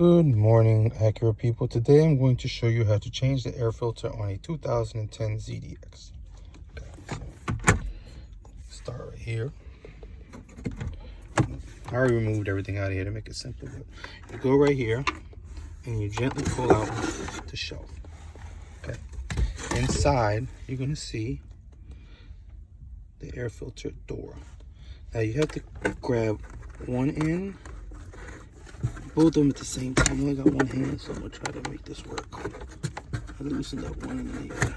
Good morning, Acura people. Today I'm going to show you how to change the air filter on a 2010 ZDX. Okay, so start right here. I already removed everything out of here to make it simple, but you go right here and you gently pull out the shelf. Okay. Inside, you're going to see the air filter door. Now you have to grab one end, both of them at the same time. I only got one hand, so I'm gonna try to make this work. I loosened up one and then the other.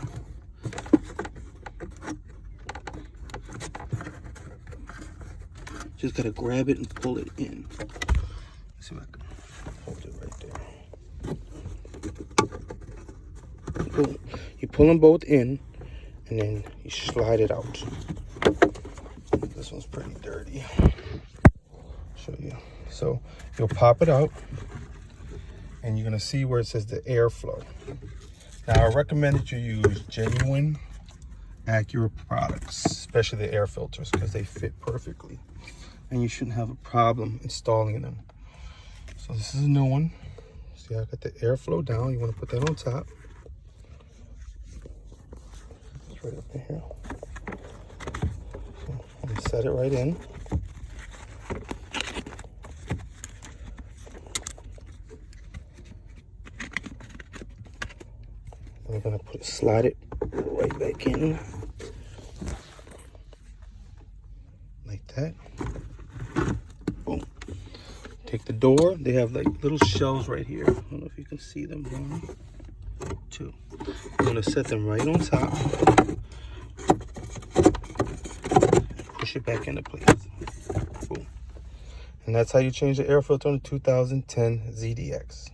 Just gotta grab it and pull it in. Let's see if I can hold it right there. Boom. You pull them both in and then you slide it out. This one's pretty dirty. Show you. So you'll pop it out and you're gonna see where it says the airflow. Now I recommend that you use genuine Acura products, especially the air filters, because they fit perfectly and you shouldn't have a problem installing them. So this is a new one. See, I got the airflow down. You want to put that on top. It's right up in here. So I'm gonna set it right in. We're gonna slide it right back in like that. Boom. Take the door. They have like little shelves right here. I don't know if you can see them. 1, 2. I'm gonna set them right on top. Push it back into place. Boom. And that's how you change the air filter on the 2010 ZDX.